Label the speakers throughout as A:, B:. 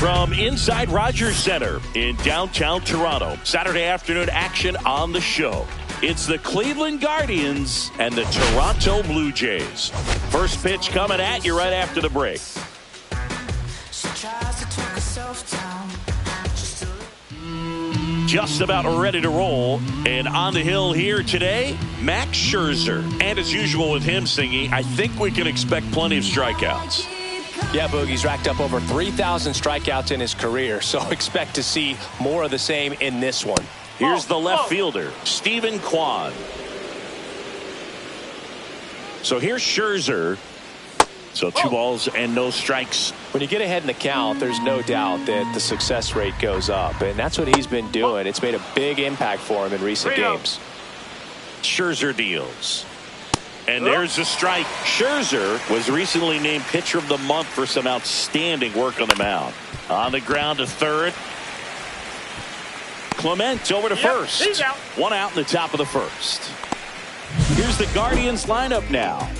A: From inside Rogers Center in downtown Toronto, Saturday afternoon action on the show. It's the Cleveland Guardians and the Toronto Blue Jays. First pitch coming at you right after the break. Just about ready to roll, and on the hill here today, Max Scherzer. And as usual with him singing, I think we can expect plenty of strikeouts.
B: Yeah, Boogie's racked up over 3,000 strikeouts in his career, so expect to see more of the same in this one.
A: Here's the left fielder, Stephen Kwan. So here's Scherzer. So 2 balls and no strikes.
B: When you get ahead in the count, there's no doubt that the success rate goes up, and that's what he's been doing. It's made a big impact for him in recent games.
A: Scherzer deals. And there's a strike. Scherzer was recently named Pitcher of the Month for some outstanding work on the mound. On the ground to third. Clement over to first. 1 out in the top of the first. Here's the Guardians lineup now.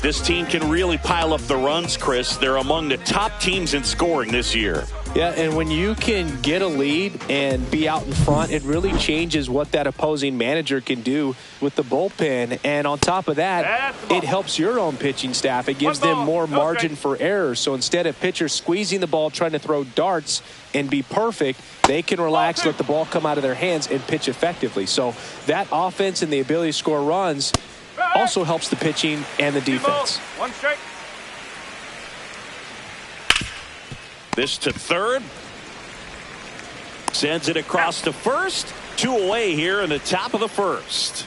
A: This team can really pile up the runs, Chris. They're among the top teams in scoring this year.
B: Yeah, and when you can get a lead and be out in front, it really changes what that opposing manager can do with the bullpen. And on top of that, it helps your own pitching staff. It gives them more margin for error. So instead of pitchers squeezing the ball, trying to throw darts and be perfect, they can relax, let the ball come out of their hands and pitch effectively. So that offense and the ability to score runs also helps the pitching and the defense.
C: 1 strike.
A: This to third. Sends it across to first. 2 away here in the top of the first.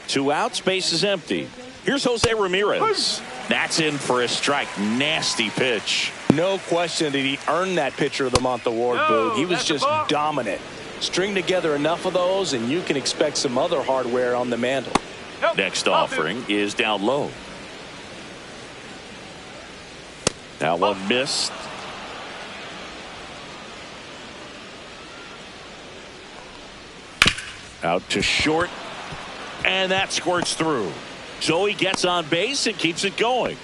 A: 2 outs, base is empty. Here's Jose Ramirez. That's in for a strike. Nasty pitch.
D: No question that he earned that Pitcher of the Month award, Boog. He was just dominant. String together enough of those, and you can expect some other hardware on the mantle.
A: Next offering is down low. That one missed. Out to short, and that squirts through. So he gets on base and keeps it going.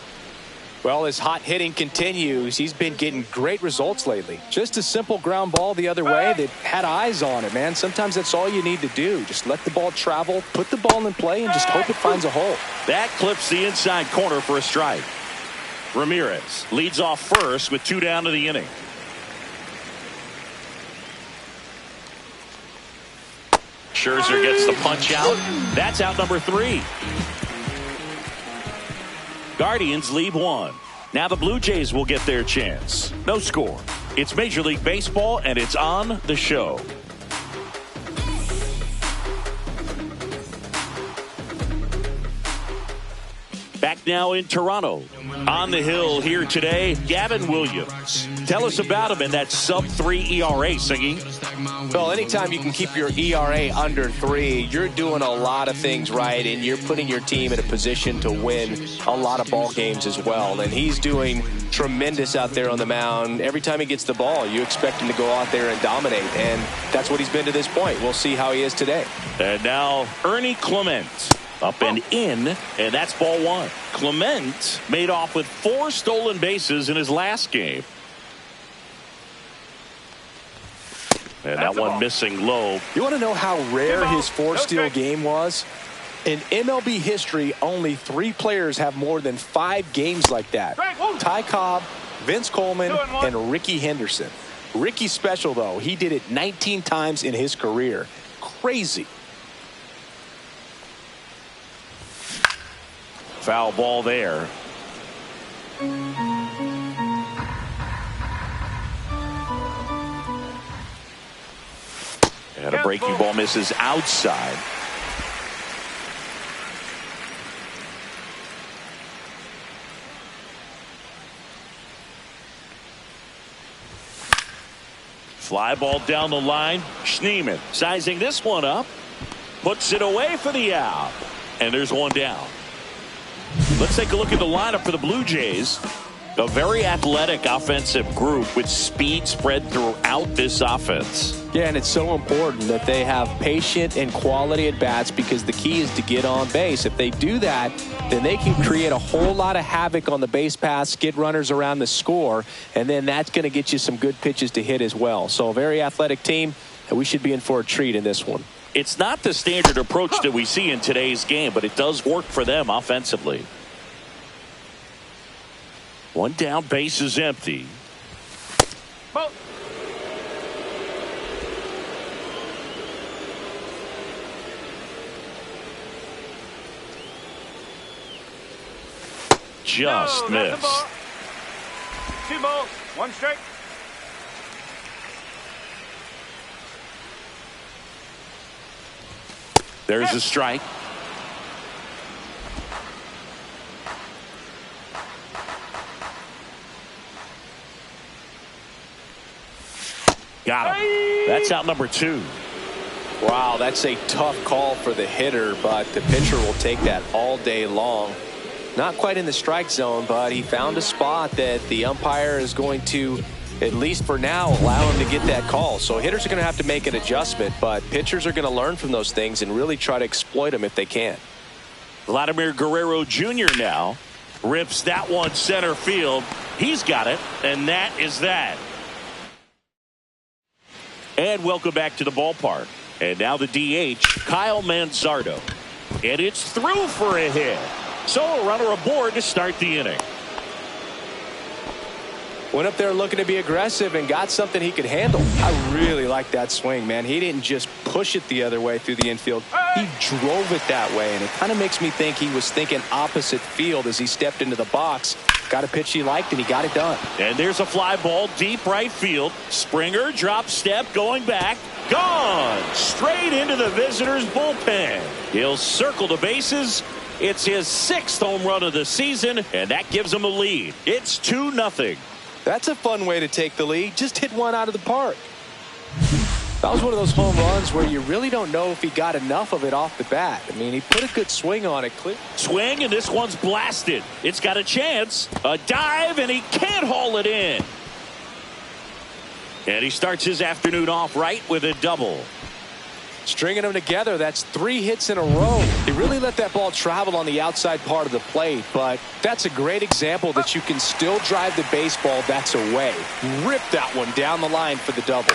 B: Well, his hot hitting continues. He's been getting great results lately. Just a simple ground ball the other way that had eyes on it, man. Sometimes that's all you need to do. Just let the ball travel, put the ball in play, and just hope it finds a hole.
A: That clips the inside corner for a strike. Ramirez leads off first with 2 down to the inning. Scherzer gets the punch out. That's out number 3. Guardians leave 1. Now the Blue Jays will get their chance. No score. It's Major League Baseball, and it's on the show. Back now in Toronto. On the hill here today, Gavin Williams. Tell us about him in that sub-3 ERA, Singy.
B: Well, anytime you can keep your ERA under 3, you're doing a lot of things right, and you're putting your team in a position to win a lot of ball games as well. And he's doing tremendous out there on the mound. Every time he gets the ball, you expect him to go out there and dominate, and that's what he's been to this point. We'll see how he is today.
A: And now Ernie Clement. Up and in, and that's ball 1. Clement made off with 4 stolen bases in his last game. And that one missing low.
D: You want to know how rare his 4-steal game was? In MLB history, only 3 players have more than 5 games like that. Ty Cobb, Vince Coleman, and Ricky Henderson. Ricky's special, though. He did it 19 times in his career. Crazy.
A: Foul ball there. And a breaking ball misses outside. Fly ball down the line. Schneemann sizing this one up. Puts it away for the out. And there's one down. Let's take a look at the lineup for the Blue Jays. A very athletic offensive group with speed spread throughout this offense.
B: Yeah, and it's so important that they have patient and quality at bats because the key is to get on base. If they do that, then they can create a whole lot of havoc on the base paths, get runners around the score, and then that's going to get you some good pitches to hit as well. So a very athletic team, and we should be in for a treat in this one.
A: It's not the standard approach that we see in today's game, but it does work for them offensively. One down, base is empty. Just missed.
C: 2 balls, 1 strike.
A: There's a strike. Got him. That's out number 2.
B: Wow, that's a tough call for the hitter, but the pitcher will take that all day long. Not quite in the strike zone, but he found a spot that the umpire is going to, at least for now, allow him to get that call. So hitters are going to have to make an adjustment, but pitchers are going to learn from those things and really try to exploit them if they can.
A: Vladimir Guerrero Jr. now rips that one center field. He's got it, and that is that. And welcome back to the ballpark. And now the DH, Kyle Manzardo. And it's through for a hit. So a runner aboard to start the inning.
B: Went up there looking to be aggressive and got something he could handle. I really like that swing, man. He didn't just push it the other way through the infield. He drove it that way, and it kind of makes me think he was thinking opposite field as he stepped into the box. Got a pitch he liked, and he got it done.
A: And there's a fly ball deep right field. Springer drop step going back. Gone straight into the visitor's bullpen. He'll circle the bases. It's his 6th home run of the season, and that gives him a lead. It's 2-0.
B: That's a fun way to take the lead. Just hit one out of the park. That was one of those home runs where you really don't know if he got enough of it off the bat. I mean, he put a good swing on it.
A: Swing, and this one's blasted. It's got a chance. A dive, and he can't haul it in. And he starts his afternoon off right with a double.
B: Stringing them together, that's 3 hits in a row. He really let that ball travel on the outside part of the plate, but that's a great example that you can still drive the baseball that's away. Rip that one down the line for the double.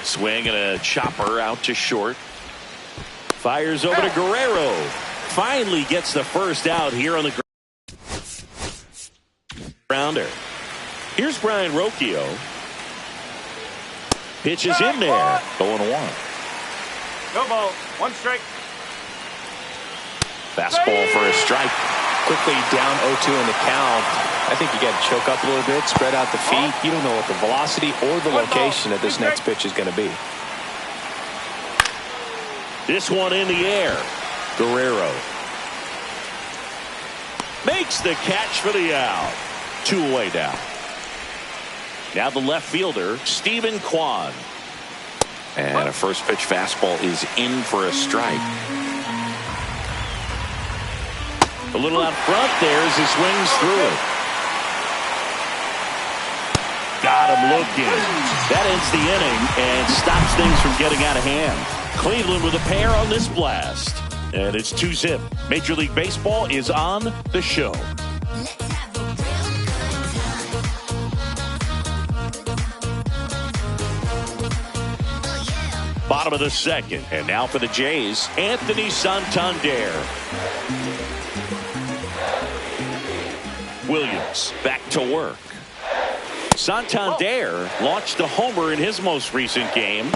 A: Swing and a chopper out to short. Fires over to Guerrero. Finally gets the first out here on the grounder. Here's Brian Rocchio. Pitches in there. 0-1.
C: No ball, 1 strike.
A: Fastball for a strike.
B: Quickly down 0-2 in the count. I think you got to choke up a little bit, spread out the feet. You don't know what the velocity or the location of this next pitch is going to be.
A: This one in the air. Guerrero makes the catch for the out. 2 away now. Now the left fielder, Stephen Kwan. And a first pitch fastball is in for a strike. A little out front there as he swings through it. Got him looking. That ends the inning and stops things from getting out of hand. Cleveland with a pair on this blast. And it's 2-0. Major League Baseball is on the show. Bottom of the 2nd. And now for the Jays, Anthony Santander. Williams back to work. Santander launched a homer in his most recent game.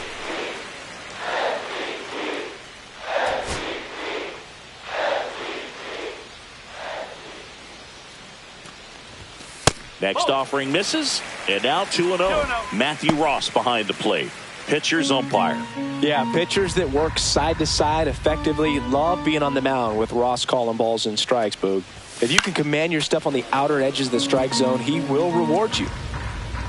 A: Next offering misses. And now 2-0. Matthew Ross behind the plate. Pitchers umpire.
B: Yeah, pitchers that work side to side effectively love being on the mound with Ross calling balls and strikes, Boog. If you can command your stuff on the outer edges of the strike zone, he will reward you.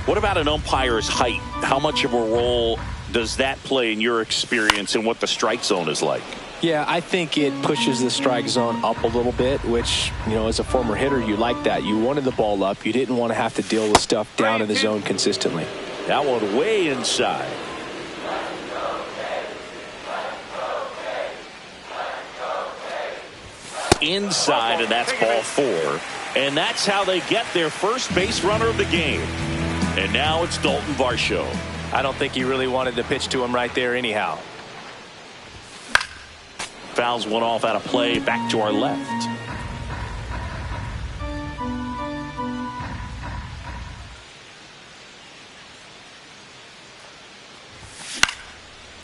A: What about an umpire's height? How much of a role does that play in your experience and what the strike zone is like?
B: Yeah, I think it pushes the strike zone up a little bit, which, you know, as a former hitter, you like that. You wanted the ball up. You didn't want to have to deal with stuff down in the zone consistently.
A: That one way inside. Inside, and that's ball 4. And that's how they get their first base runner of the game. And now it's Dalton Varsho.
B: I don't think he really wanted to pitch to him right there anyhow.
A: Fouls one off out of play, back to our left.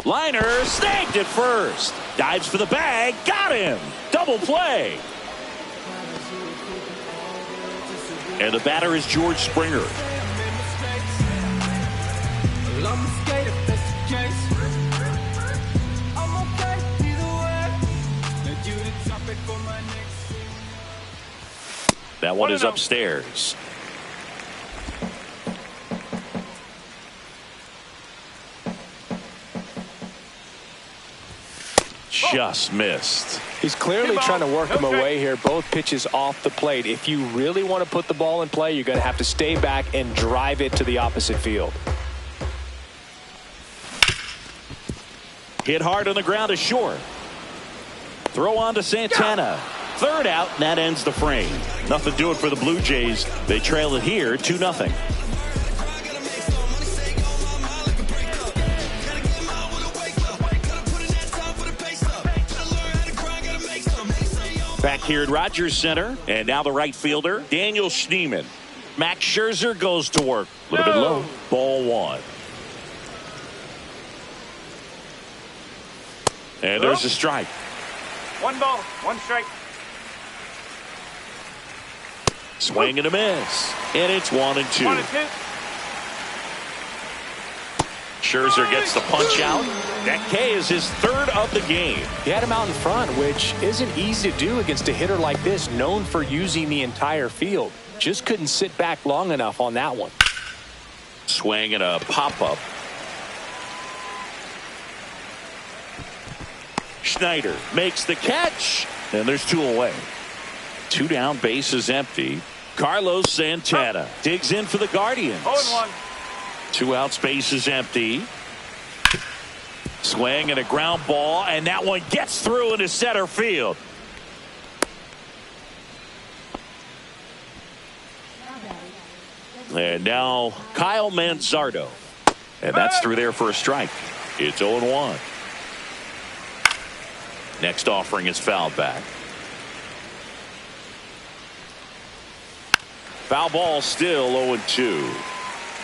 A: Liner snagged at first. Dives for the bag. Got him. Double play. And the batter is George Springer. That one is upstairs. Just missed.
B: He's clearly trying to work him away here. Both pitches off the plate. If you really want to put the ball in play, you're going to have to stay back and drive it to the opposite field.
A: Hit hard on the ground to short. Throw on to Santana. Third out, and that ends the frame. Nothing doing for the Blue Jays. They trail it here 2-0. Back here at Rogers Center, and now the right fielder, Daniel Schneemann. Max Scherzer goes to work. A little bit low. Ball 1. And there's a strike.
C: 1 ball, 1 strike.
A: Swing and a miss. And it's 1-2.
C: 1-2.
A: Scherzer gets the punch out. That K is his 3rd of the game.
B: He had him out in front, which isn't easy to do against a hitter like this, known for using the entire field. Just couldn't sit back long enough on that one.
A: Swing and a pop-up. Schneider makes the catch. And there's 2 away. 2 down, base is empty. Carlos Santana digs in for the Guardians.
C: 0-1.
A: 2 outs, base is empty. Swing and a ground ball, and that one gets through into center field. And now Kyle Manzardo. And that's through there for a strike. It's 0-1. Next offering is fouled back. Foul ball still 0-2.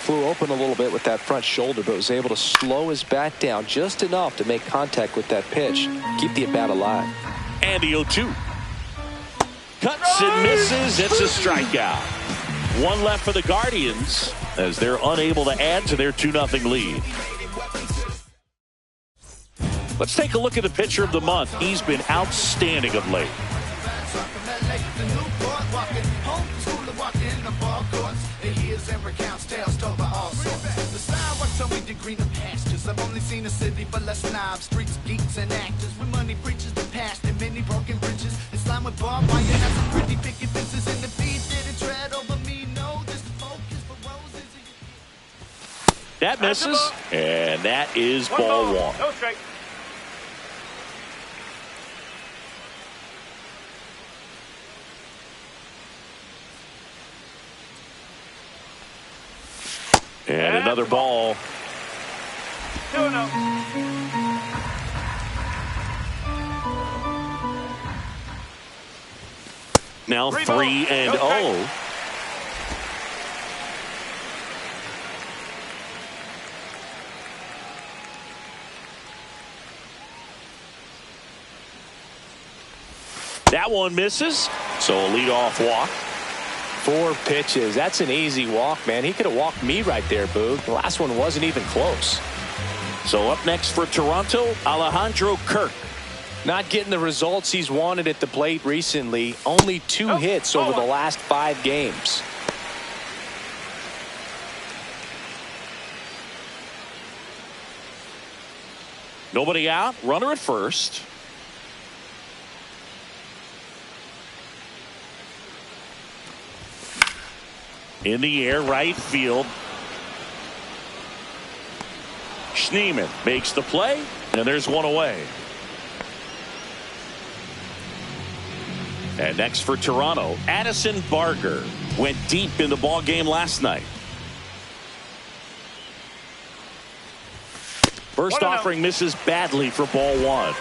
B: Flew open a little bit with that front shoulder, but was able to slow his bat down just enough to make contact with that pitch. Keep the at-bat alive.
A: And the 0-2. Cuts and misses. It's a strikeout. 1 left for the Guardians as they're unable to add to their 2-0 lead. Let's take a look at the pitcher of the month. He's been outstanding of late.
E: I've only seen a city but less snobs, streets, geeks, and actors with money preachers the past and many broken bridges. It's slime with barbed wire, have some pretty picket fences, and the feet didn't tread over me. No, this focus for roses.
A: That misses, and that is ball 1.
C: No strike.
A: And another ball.
C: 2-0.
A: Now 3-0. That one misses, so a leadoff walk.
B: 4 pitches. That's an easy walk, man. He could have walked me right there, Boog. The last one wasn't even close.
A: So up next for Toronto, Alejandro Kirk.
B: Not getting the results he's wanted at the plate recently. Only 2 hits over the last 5 games.
A: Nobody out. Runner at first. In the air, right field. Schneemann makes the play, and there's one away. And next for Toronto, Addison Barger went deep in the ball game last night. First offering misses badly for ball one.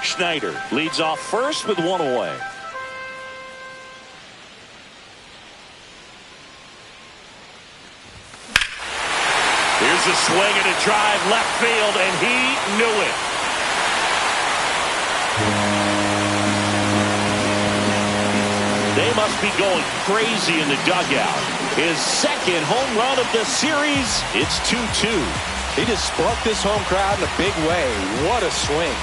A: Schneider leads off first with one away. Here's a swing and a drive left field, and he knew it. They must be going crazy in the dugout. His second home run of the series. It's 2-2.
D: He just sparked this home crowd in a big way. What a swing.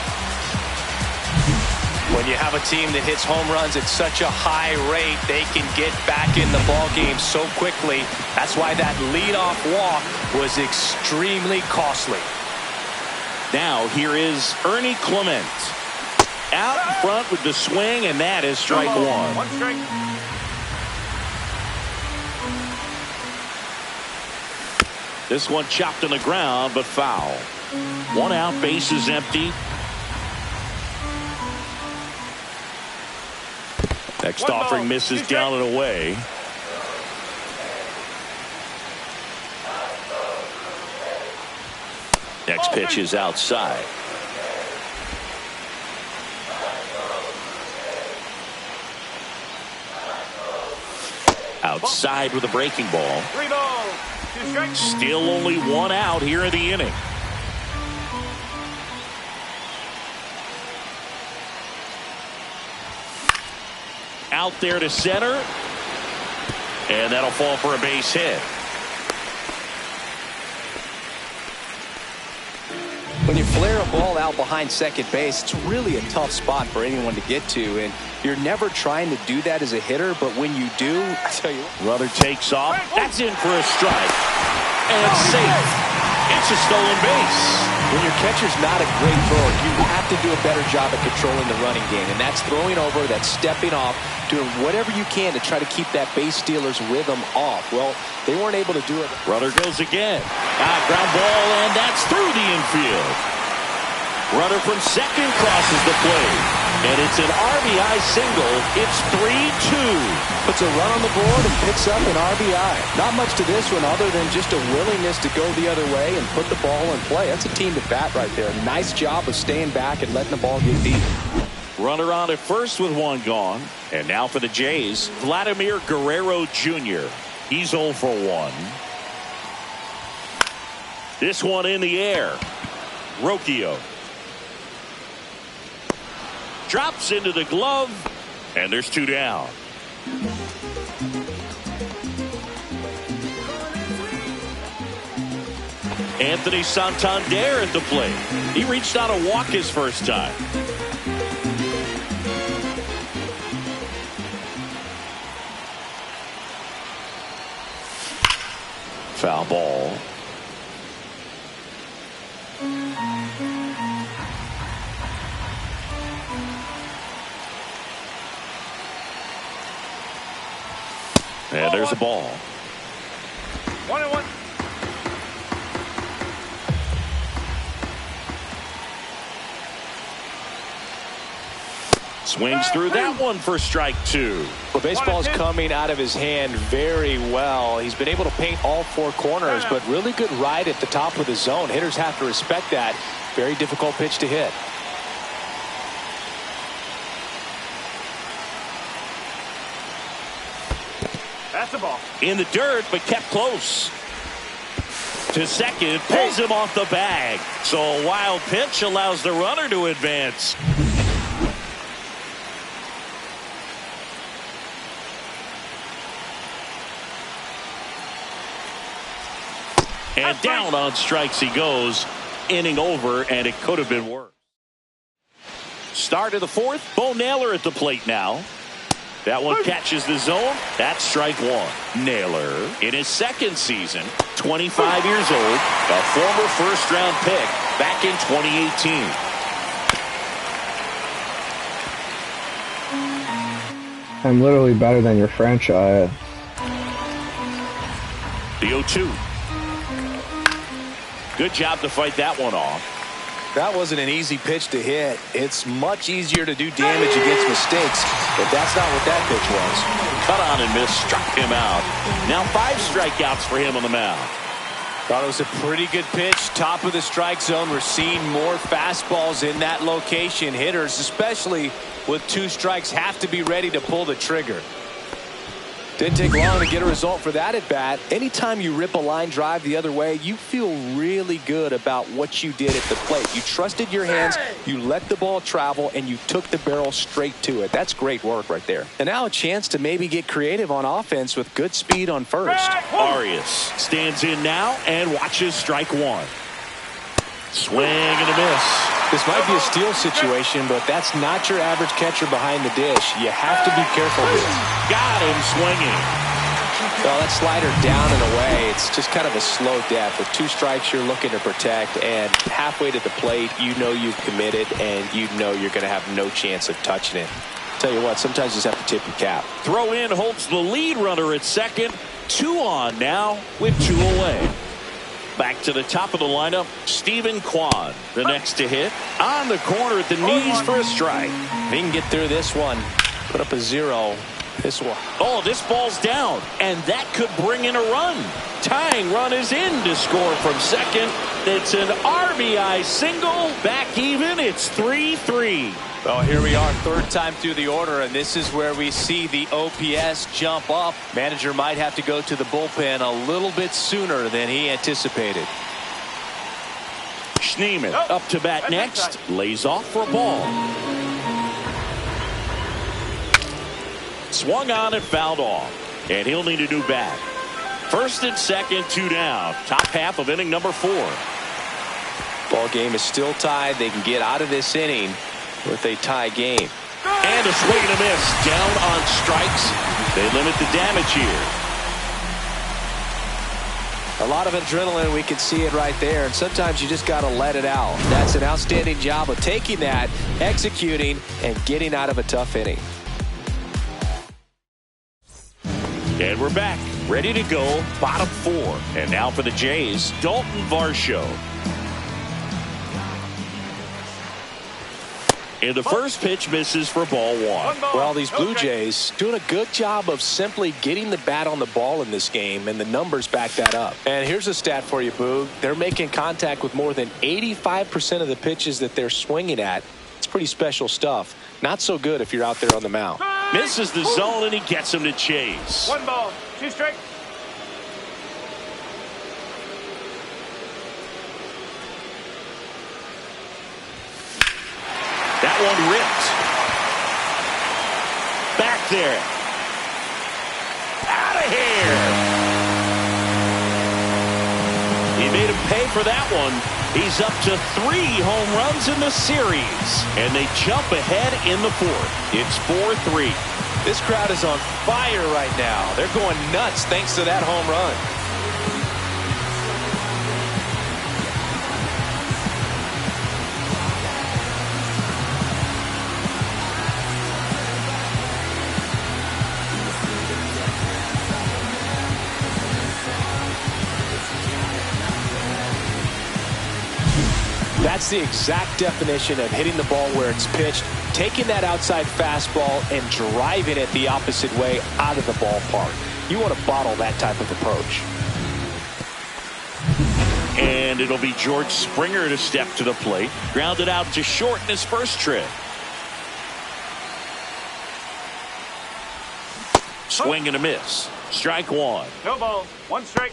D: When you have a team that hits home runs at such a high rate, they can get back in the ball game so quickly. That's why that leadoff walk was extremely costly.
A: Now here is Ernie Clement. Out in front with the swing, and that is strike one.
C: One strike.
A: This one chopped on the ground, but foul. One out, base is empty. Next offering misses down and away. Next pitch is outside. Outside with a breaking ball.
C: 3 balls, 2 strikes.
A: Still only one out here in the inning. Out there to center. And that'll fall for a base hit.
D: When you flare a ball out behind second base, it's really a tough spot for anyone to get to, and you're never trying to do that as a hitter, but when you do, I tell you what.
A: Runner takes off. That's in for a strike. And safe. It's a stolen base.
D: When your catcher's not a great thrower, you have to do a better job at controlling the running game, and that's throwing over, that's stepping off, doing whatever you can to try to keep that base stealer's rhythm off. Well, they weren't able to do it.
A: Runner goes again. Ground ball, and that's through the infield. Runner from second crosses the plate, and it's an RBI single. It's 3-2.
D: Puts a run on the board and picks up an RBI. Not much to this one other than just a willingness to go the other way and put the ball in play. That's a team to bat right there. Nice job of staying back and letting the ball get deep.
A: Runner on at first with one gone. And now for the Jays, Vladimir Guerrero Jr. He's 0 for 1. This one in the air. Rocchio drops into the glove, and there's 2 down. Anthony Santander at the plate. He reached out a walk his first time. Foul ball. And there's a ball.
C: 1-1.
A: Swings through that one for strike 2.
D: Well, baseball's coming out of his hand very well. He's been able to paint all 4 corners, but really good ride at the top of the zone. Hitters have to respect that. Very difficult pitch to hit.
C: That's the ball.
A: In the dirt, but kept close. To second, pulls him off the bag. So a wild pitch allows the runner to advance. And down on strikes he goes. Inning over, and it could have been worse. Start of the 4th. Bo Naylor at the plate now. That one catches the zone. That's strike 1. Naylor in his second season, 25 years old, a former first-round pick back in 2018.
F: I'm literally better than your franchise.
A: The 0-2. Good job to fight that one off.
D: That wasn't an easy pitch to hit. It's much easier to do damage against mistakes, but that's not what that pitch was.
A: Cut on and miss, struck him out. Now 5 strikeouts for him on the mound.
B: Thought it was a pretty good pitch. Top of the strike zone. We're seeing more fastballs in that location. Hitters, especially with 2 strikes, have to be ready to pull the trigger.
D: Didn't take long to get a result for that at bat. Anytime you rip a line drive the other way, you feel really good about what you did at the plate. You trusted your hands, you let the ball travel, and you took the barrel straight to it. That's great work right there. And now a chance to maybe get creative on offense with good speed on first.
A: Arias stands in now and watches strike 1. Swing and a miss.
D: This might be a steal situation, but that's not your average catcher behind the dish. You have to be careful here.
A: Got him swinging.
D: Well, that slider down and away, it's just kind of a slow death. With 2 strikes you're looking to protect, and halfway to the plate, you know you've committed, and you know you're going to have no chance of touching it. Tell you what, sometimes you just have to tip your cap.
A: Throw in holds the lead runner at second. 2 on now with 2 away. Back to the top of the lineup, Stephen Kwan, the next to hit. On the corner at the knees for a strike.
B: He can get through this one. Put up a 0. This one.
A: Oh, this ball's down, and that could bring in a run. Tying run is in to score from second. It's an RBI single. Back even, it's 3-3.
B: Well, here we are, 3rd time through the order, and this is where we see the OPS jump up. Manager might have to go to the bullpen a little bit sooner than he anticipated.
A: Schneeman up to bat next. Lays off for a ball. Swung on and fouled off. And he'll need a new bat. 1st and 2nd, 2 down. Top half of inning number 4.
D: Ball game is still tied. They can get out of this inning with a tie game.
A: And a swing and a miss. Down on strikes. They limit the damage here.
D: A lot of adrenaline. We can see it right there. And sometimes you just got to let it out. That's an outstanding job of taking that, executing, and getting out of a tough inning.
A: And we're back. Ready to go. Bottom 4. And now for the Jays, Dalton Varsho. And the first pitch misses for ball 1.
D: Well, these Blue Jays doing a good job of simply getting the bat on the ball in this game, and the numbers back that up. And here's a stat for you, Boog. They're making contact with more than 85% of the pitches that they're swinging at. It's pretty special stuff. Not so good if you're out there on the mound.
A: Misses the zone, and he gets him to chase.
C: 1 ball, 2 strikes.
A: That one ripped. Back there. Out of here. He made him pay for that one. He's up to 3 home runs in the series. And they jump ahead in the 4th. It's 4-3.
B: This crowd is on fire right now. They're going nuts thanks to that home run.
D: That's the exact definition of hitting the ball where it's pitched, taking that outside fastball and driving it the opposite way out of the ballpark. You want to bottle that type of approach.
A: And it'll be George Springer to step to the plate. Grounded out to short in his first trip. Swing and a miss. Strike 1.
C: No balls, 1 strike.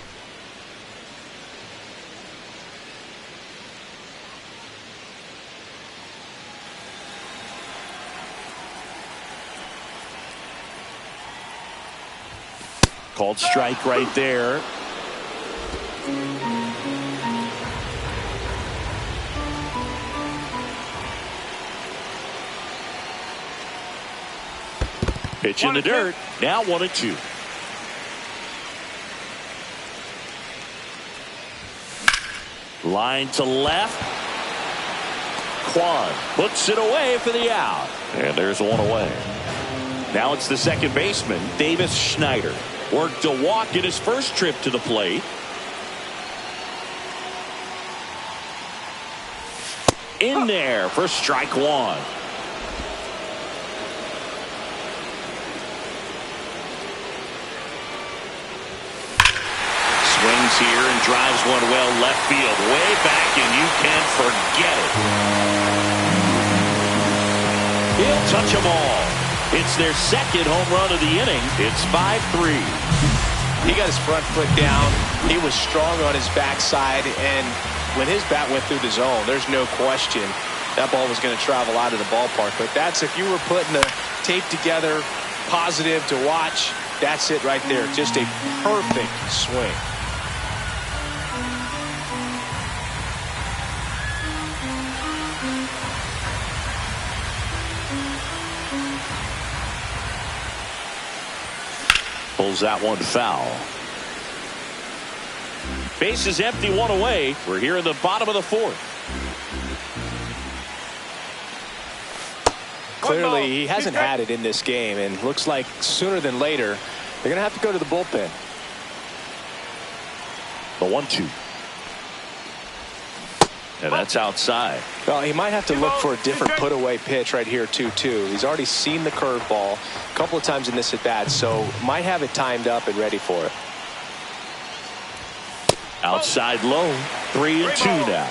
A: Called strike right there. Pitch in the dirt. Now 1-2. Line to left. Kwan puts it away for the out. And there's 1 away. Now it's the second baseman, Davis Schneider. Worked a walk in his first trip to the plate. In there for strike one. Swings here and drives one well left field. Way back, and you can forget it. He'll touch them all. It's their second home run of the inning. It's 5-3.
B: He got his front foot down. He was strong on his backside, and when his bat went through the zone, there's no question that ball was going to travel out of the ballpark. But that's, if you were putting the tape together, positive to watch, that's it right there. Just a perfect swing.
A: Pulls that one foul. Base is empty, one away. We're here in the bottom of the fourth.
B: Clearly, he hasn't had it in this game, and looks like sooner than later, they're going to have to go to the bullpen.
A: The 1-2. And that's outside.
B: Well, he might have to look for a different put-away pitch right here, 2-2. He's already seen the curveball a couple of times in this at-bat, so might have it timed up and ready for it.
A: Outside low, 3-2 now.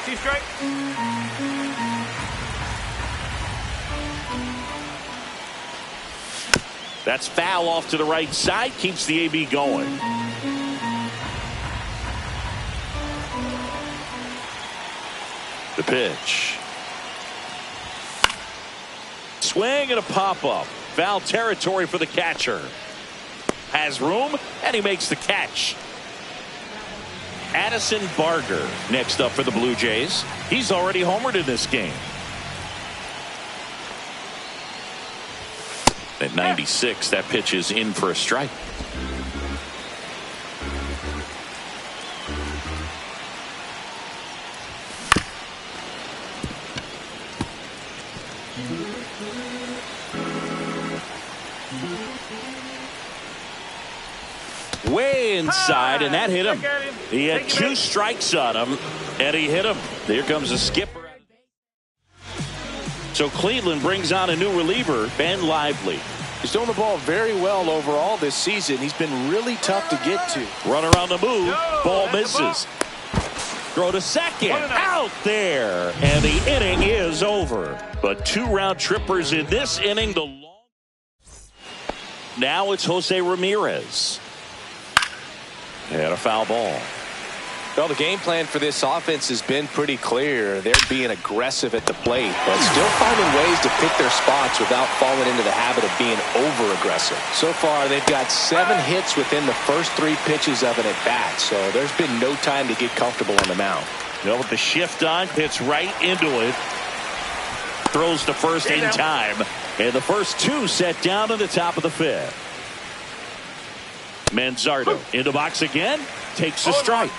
A: That's foul off to the right side, keeps the AB going. The pitch. Swing and a pop-up. Foul territory for the catcher. Has room, and he makes the catch. Addison Barger next up for the Blue Jays. He's already homered in this game. At 96, that pitch is in for a strike. Way inside, and that hit him. He had 2 strikes on him, and he hit him. Here comes the skipper. So Cleveland brings on a new reliever, Ben Lively.
B: He's doing the ball very well overall this season. He's been really tough to get to.
A: Runner on the move. Ball misses. Throw to second. Out there. And the inning is over. But 2 round trippers in this inning. Now it's Jose Ramirez. And a foul ball.
B: Well, the game plan for this offense has been pretty clear. They're being aggressive at the plate, but still finding ways to pick their spots without falling into the habit of being over-aggressive. So far, they've got 7 hits within the first 3 pitches of an at-bat, so there's been no time to get comfortable on the mound.
A: You know, with the shift on, hits right into it. Throws to first in time. And the first 2 set down in the top of the 5th. Manzardo into box again. Takes a strike.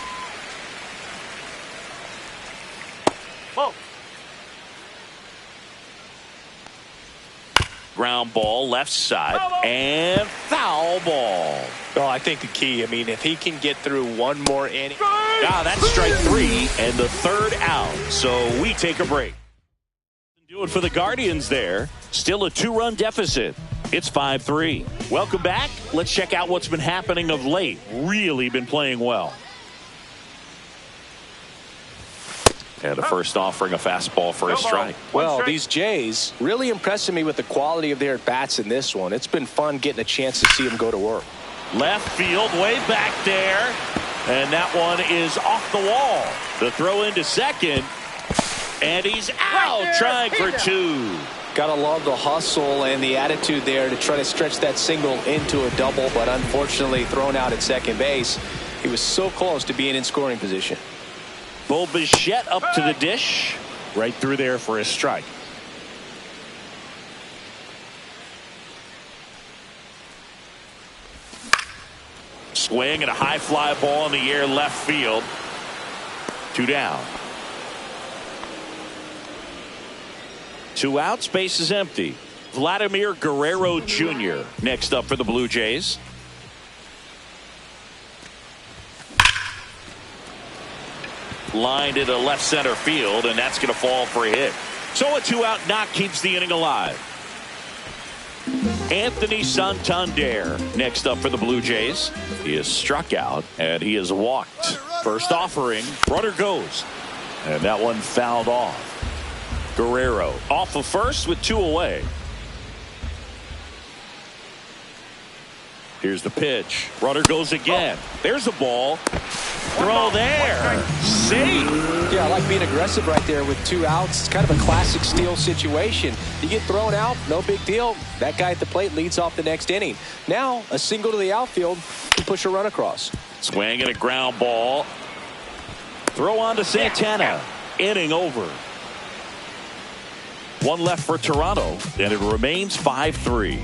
A: Ground ball left side and foul ball.
B: Oh, I think the key, I mean, if he can get through one more inning.
A: That's strike 3 and the 3rd out. So we take a break. Do it for the Guardians there. Still a 2-run deficit. It's 5-3. Welcome back. Let's check out what's been happening of late. Really been playing well. And a first offering a fastball for a strike.
B: Well, these Jays really impressing me with the quality of their bats in this one. It's been fun getting a chance to see them go to work.
A: Left field, way back there. And that one is off the wall. The throw into second. And he's out, trying for 2.
B: Gotta love the hustle and the attitude there to try to stretch that single into a double, but unfortunately thrown out at second base. He was so close to being in scoring position.
A: Bo Bichette up to the dish. Right through there for a strike. Swing and a high fly ball in the air left field. 2 down. 2 outs, base is empty. Vladimir Guerrero Jr. next up for the Blue Jays. lined into left center field, and that's going to fall for a hit. So a 2-out knock keeps the inning alive. Anthony Santander next up for the Blue Jays. He is struck out and he is walked. First offering, runner goes, and that one fouled off. Guerrero off of first with 2 away. Here's the pitch. Runner goes again. There's a ball. Throw there. Safe.
B: Yeah, I like being aggressive right there with 2 outs. It's kind of a classic steal situation. You get thrown out, no big deal. That guy at the plate leads off the next inning. Now, a single to the outfield can push a run across.
A: Swing and a ground ball. Throw on to Santana. Inning over. 1 left for Toronto, and it remains 5-3.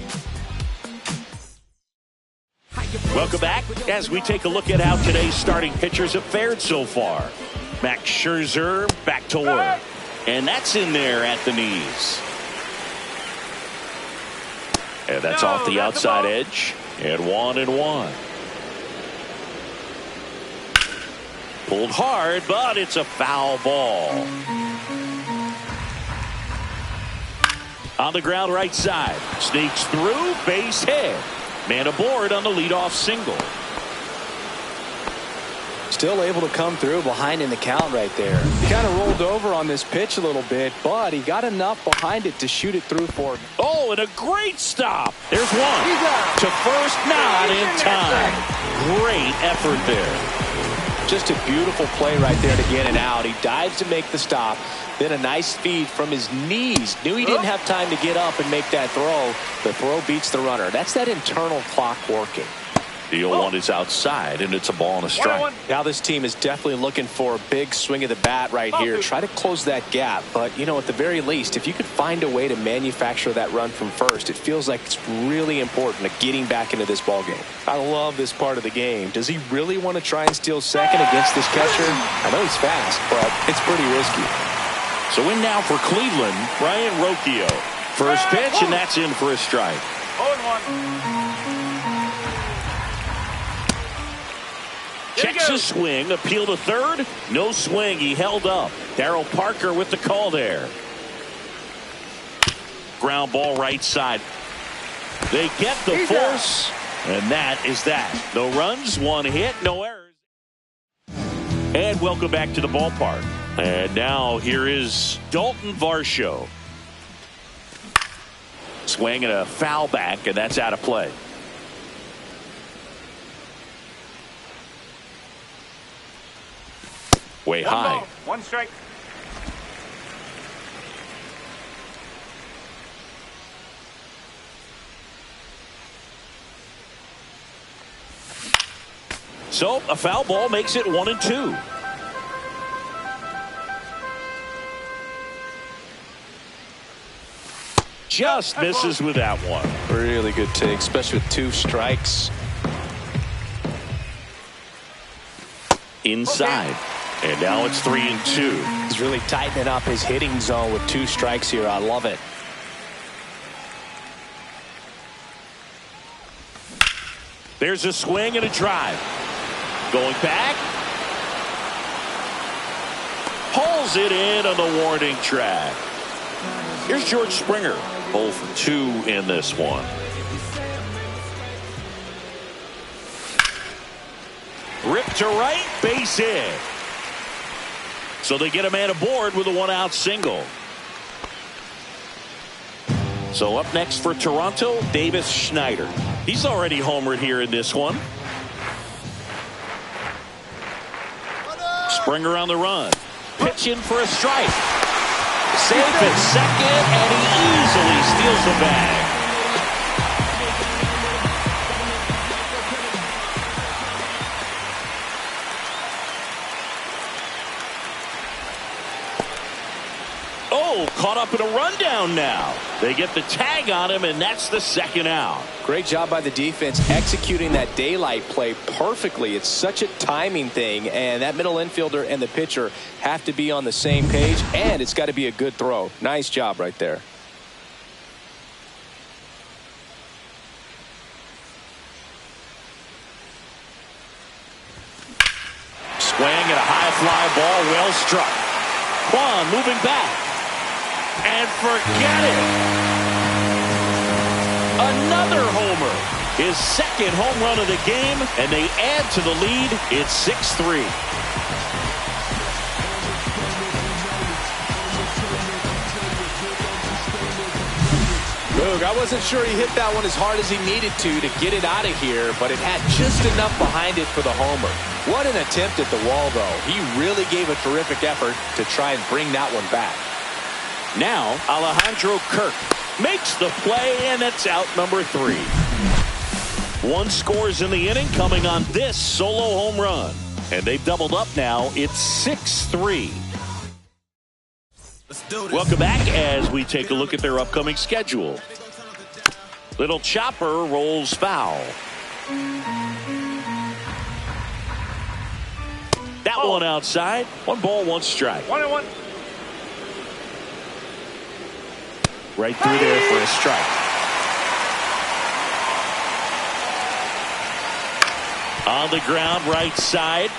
A: Welcome back as we take a look at how today's starting pitchers have fared so far. Max Scherzer back to work, and that's in there at the knees. And that's off the outside edge, and 1-1. Pulled hard, but it's a foul ball. On the ground right side, sneaks through, base hit. Man aboard on the leadoff single.
B: Still able to come through behind in the count right there. He kind of rolled over on this pitch a little bit, but he got enough behind it to shoot it through for him.
A: Oh, and a great stop. There's one. To first, not in time. Great effort there.
B: Just a beautiful play right there to get it out. He dives to make the stop. Then a nice feed from his knees. Knew he didn't have time to get up and make that throw. The throw beats the runner. That's that internal clock working.
A: The 0-1 is outside, and it's a ball and a strike.
B: Now this team is definitely looking for a big swing of the bat right here. Try to close that gap. But, you know, at the very least, if you could find a way to manufacture that run from first, it feels like it's really important to getting back into this ball game. I love this part of the game. Does he really want to try and steal second against this catcher? I know he's fast, but it's pretty risky.
A: So in now for Cleveland, Brian Rocchio. First pitch, and that's in for a strike.
C: 0-1.
A: Checks a swing, appeal to third. No swing, he held up. Darryl Parker with the call there. Ground ball right side. They get the force, and that is that. No runs, 1 hit, no errors. And welcome back to the ballpark. And now here is Dalton Varsho. Swing and a foul back, and that's out of play. Way high.
C: 1 strike.
A: So a foul ball makes it 1-2. Just misses with that one.
B: Really good take, especially with 2 strikes.
A: Inside. And now it's 3-2.
B: He's really tightening up his hitting zone with 2 strikes here. I love it.
A: There's a swing and a drive. Going back. Pulls it in on the warning track. Here's George Springer. 0 for 2 in this one. Ripped to right, base hit. So they get a man aboard with a 1-out single. So up next for Toronto, Davis Schneider. He's already homered here in this one. Springer on the run. Pitch in for a strike. Safe at second, and he easily steals the bag. Oh, caught up in a rundown now. They get the tag on him, and that's the 2nd out.
B: Great job by the defense executing that daylight play perfectly. It's such a timing thing, and that middle infielder and the pitcher have to be on the same page, and it's got to be a good throw. Nice job right there.
A: Swing and a high fly ball, well struck. Kwan moving back. And forget it. Another homer. His second home run of the game, and they add to the lead. It's 6-3.
B: Boog, I wasn't sure he hit that one as hard as he needed to get it out of here, but it had just enough behind it for the homer. What an attempt at the wall, though. He really gave a terrific effort to try and bring that one back.
A: Now, Alejandro Kirk makes the play, and it's out number 3. One scores in the inning coming on this solo home run. And they've doubled up now. It's 6-3. Welcome back as we take a look at their upcoming schedule. Little chopper rolls foul. That one outside. 1 ball, 1 strike.
C: 1-1.
A: Right through there for a strike. On the ground, right side.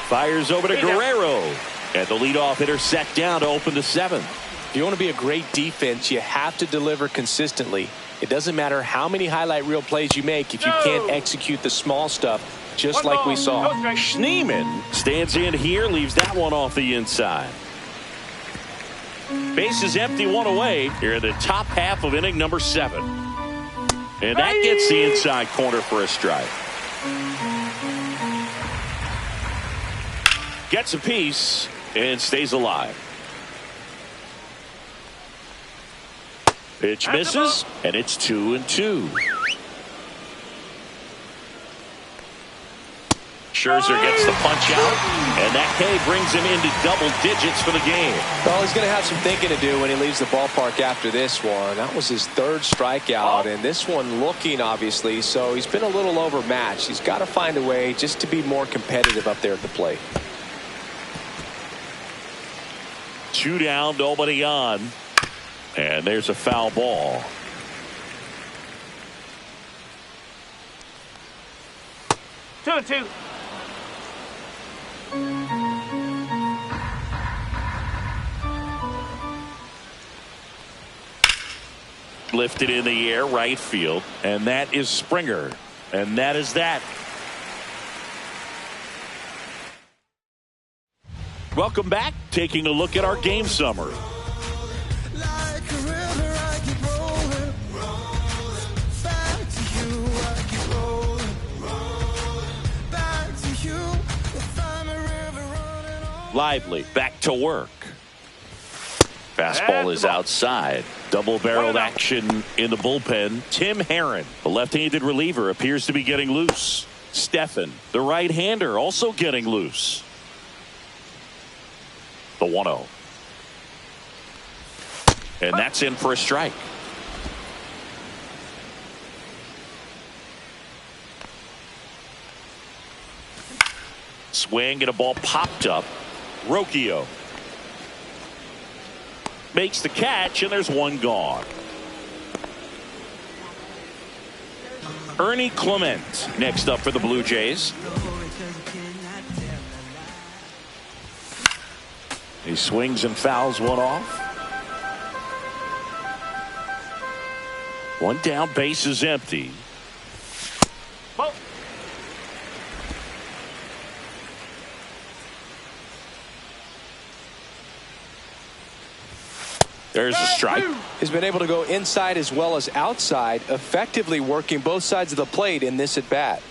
A: Fires over to Guerrero. And the leadoff hitter set down to open the 7th.
B: If you want to be a great defense, you have to deliver consistently. It doesn't matter how many highlight reel plays you make if you can't execute the small stuff, just like we saw.
A: Schneemann stands in here, leaves that one off the inside. Base is empty, 1 away here in the top half of inning number 7. And that gets the inside corner for a strike. Gets a piece and stays alive. Pitch misses, and it's 2-2. Scherzer gets the punch out, and that K brings him into double digits for the game.
B: Well, he's going to have some thinking to do when he leaves the ballpark after this one. That was his 3rd strikeout, and this one looking, obviously, so he's been a little overmatched. He's got to find a way just to be more competitive up there at the plate.
A: 2 down, nobody on. And there's a foul ball.
C: Two and two.
A: Lifted in the air, right field. And that is Springer. And that is that. Welcome back. Taking a look at our game summary. Lively back to work. Fastball is outside. Double-barreled action in the bullpen. Tim Herron, the left-handed reliever, appears to be getting loose. Stephan, the right-hander, also getting loose. The 1-0. And that's in for a strike. Swing and a ball popped up. Rocchio makes the catch, and there's one gone. Ernie Clement next up for the Blue Jays. He swings and fouls one off. One down, base is empty.
C: Ball.
A: There's a strike.
B: He's been able to go inside as well as outside, effectively working both sides of the plate in this at bat.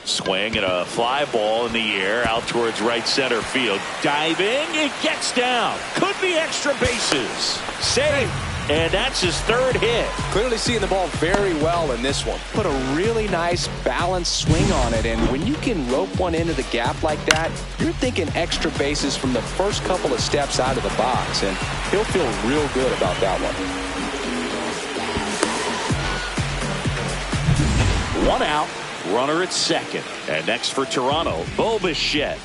A: Swing and a fly ball in the air out towards right center field. Diving, it gets down. Could be extra bases. Safe. And that's his 3rd hit.
B: Clearly seeing the ball very well in this one. Put a really nice balanced swing on it, and when you can rope one into the gap like that, you're thinking extra bases from the first couple of steps out of the box, and he'll feel real good about that one.
A: 1 out, runner at second. And next for Toronto, Bo Bichette.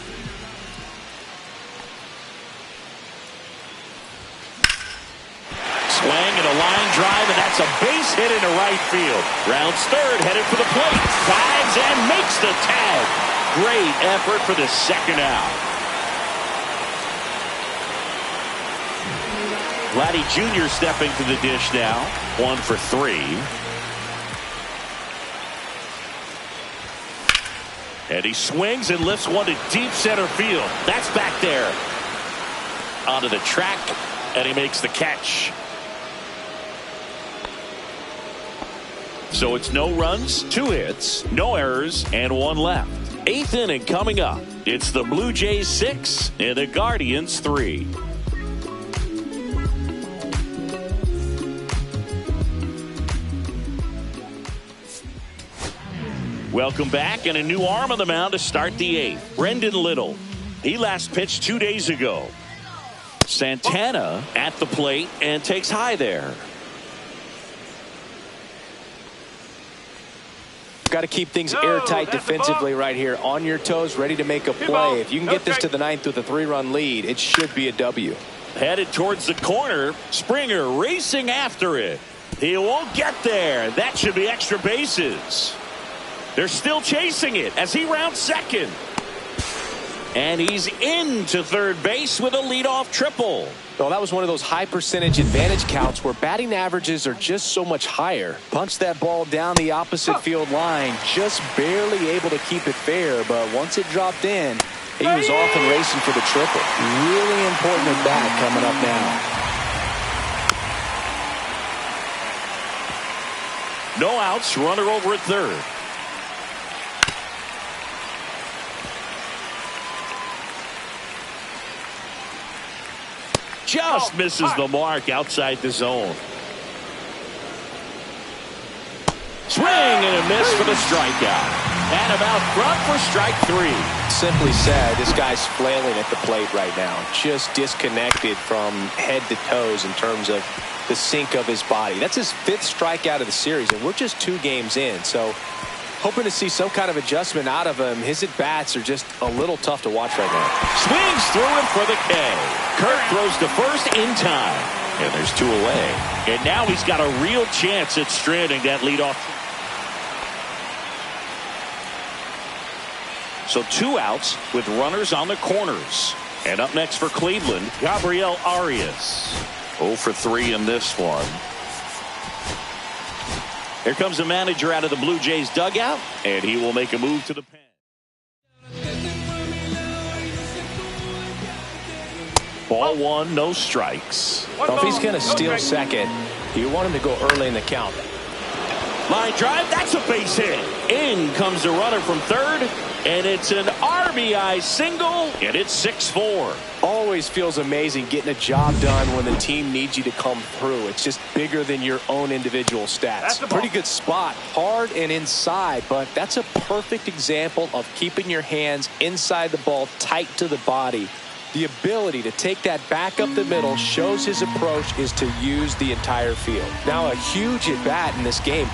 A: Swing and a line drive, and that's a base hit into right field. Rounds third, headed for the plate. Dives and makes the tag. great effort for the second out. Vladdy Jr. stepping to the dish now. 1 for 3. And he swings and lifts one to deep center field. That's back there. Onto the track, and he makes the catch. So it's no runs, 2 hits, no errors, and 1 left. 8th inning coming up. It's the Blue Jays 6 and the Guardians 3. Welcome back, and a new arm on the mound to start the 8th. Brendan Little. He last pitched 2 days ago. Santana at the plate and takes high there.
B: Got to keep things airtight defensively right here. On your toes, ready to make a play. If you can get this to the 9th with a 3-run lead, it should be a W.
A: Headed towards the corner. Springer racing after it. He won't get there. That should be extra bases. They're still chasing it as he rounds second. And he's into third base with a leadoff triple.
B: Well, that was one of those high percentage advantage counts where batting averages are just so much higher. Punched that ball down the opposite field line, just barely able to keep it fair. But once it dropped in, he was off and racing for the triple. Really important at bat coming up
A: now. No outs, runner over at third. Just misses the mark outside the zone. Swing and a miss for the strikeout. And about front for strike 3.
B: Simply said, this guy's flailing at the plate right now. Just disconnected from head to toes in terms of the sink of his body. That's his 5th strikeout of the series, and we're just 2 games in. So hoping to see some kind of adjustment out of him. His at-bats are just a little tough to watch right now.
A: Swings through it for the K. Kirk throws to first in time. And there's 2 away. And now he's got a real chance at stranding that leadoff. So 2 outs with runners on the corners. And up next for Cleveland, Gabriel Arias. 0 for 3 in this one. Here comes the manager out of the Blue Jays dugout, and he will make a move to the pen. Ball 1, no strikes.
B: Well, if he's going to steal second, you want him to go early in the count.
A: Line drive, that's a base hit. In comes the runner from third, and it's an RBI single, and it's 6-4.
B: Always feels amazing getting a job done when the team needs you to come through. It's just bigger than your own individual stats. Pretty good spot, hard and inside, but that's a perfect example of keeping your hands inside the ball, tight to the body. The ability to take that back up the middle shows his approach is to use the entire field. Now a huge at bat in this game.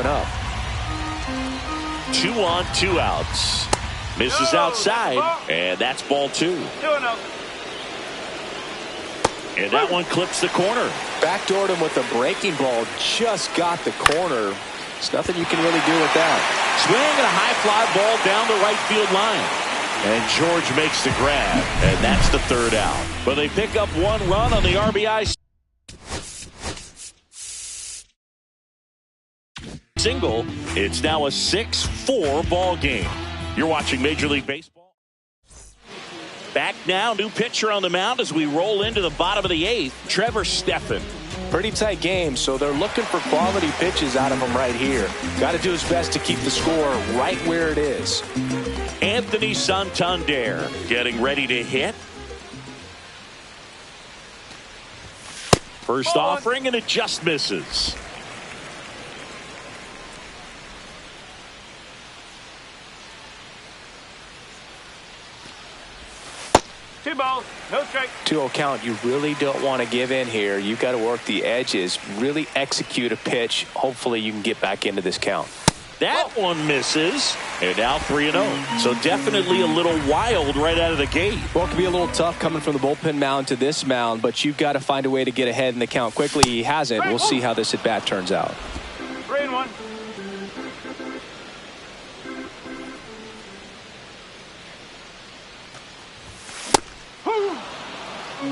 B: Up.
A: 2 on, 2 outs. Misses outside, and that's ball 2. And that one clips the corner.
B: Backdoored him with a breaking ball. Just got the corner. There's nothing you can really do with that.
A: Swing and a high fly ball down the right field line. And George makes the grab, and that's the 3rd out. But they pick up 1 run on the RBI single. It's now a 6-4 ball game. You're watching Major League Baseball. Back now, new pitcher on the mound as we roll into the bottom of the 8th. Trevor Steffen.
B: Pretty tight game, so they're looking for quality pitches out of him right here. Got to do his best to keep the score right where it is.
A: Anthony Santander getting ready to hit. First offering, and it just misses.
C: balls, no strike.
B: 2-0 count. You really don't want to give in here. You've got to work the edges, really execute a pitch. Hopefully you can get back into this count.
A: That one misses, and now 3-0. So definitely a little wild right out of the gate.
B: Well, it can be a little tough coming from the bullpen mound to this mound, but you've got to find a way to get ahead in the count quickly. He hasn't. We'll see how this at-bat turns out.
C: 3-1.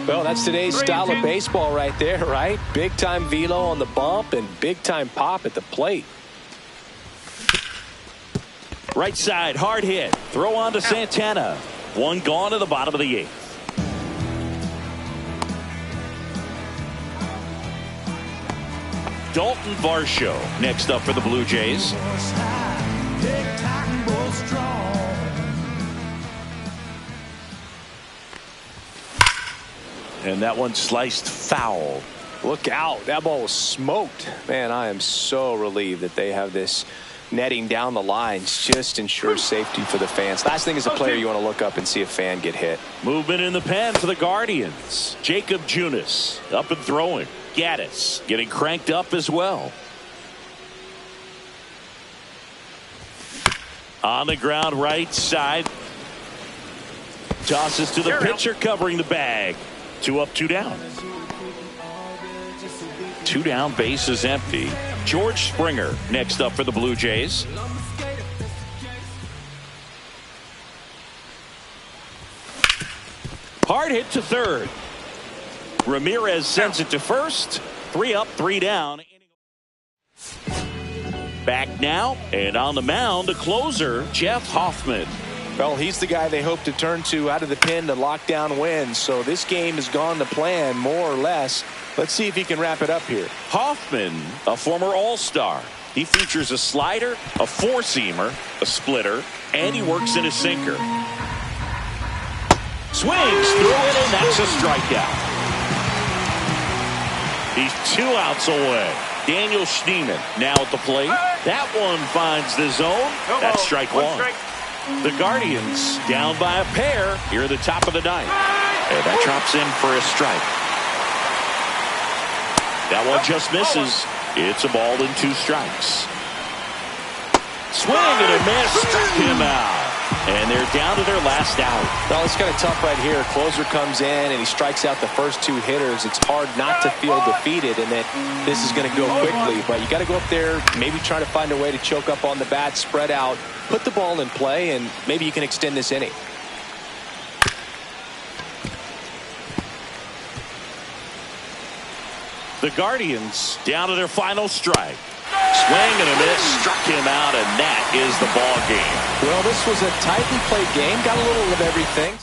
B: Well, that's today's style of baseball right there, right? Big-time velo on the bump and big-time pop at the plate.
A: Right side, hard hit. Throw on to Santana. One gone to the bottom of the 8th. Dalton Varsho next up for the Blue Jays. And that one sliced foul.
B: Look out. That ball was smoked. Man, I am so relieved that they have this netting down the lines. Just ensures safety for the fans. Last thing as a player, you want to look up and see a fan get hit.
A: Movement in the pen for the Guardians. Jacob Junis up and throwing. Gaddis getting cranked up as well. On the ground right side. Tosses to the pitcher covering the bag. 2 up, 2 down. 2 down, base is empty. George Springer next up for the Blue Jays. Hard hit to third. Ramirez sends it to first. 3 up, 3 down. Back now, and on the mound, a closer, Jeff Hoffman.
B: Well, he's the guy they hope to turn to out of the pen to lock down wins. So this game has gone to plan, more or less. Let's see if he can wrap it up here.
A: Hoffman, a former All-Star. He features a slider, a four-seamer, a splitter, and he works in a sinker. Swings through it, and that's a strikeout. He's 2 outs away. Daniel Schneemann now at the plate. That one finds the zone. That's strike 1. The Guardians down by a pair here at the top of the 9th. And that drops in for a strike. That one just misses. It's a ball and 2 strikes. Swing and a miss. Struck him out. And they're down to their last out.
B: Well, it's kind of tough right here. Closer comes in and he strikes out the first 2 hitters. It's hard not to feel defeated and that this is going to go quickly. But you got to go up there, maybe try to find a way to choke up on the bat, spread out, put the ball in play, and maybe you can extend this inning.
A: The Guardians down to their final strike. Swing and a miss, struck him out, and that is the ball game.
B: Well, this was a tightly played game. Got a little of everything.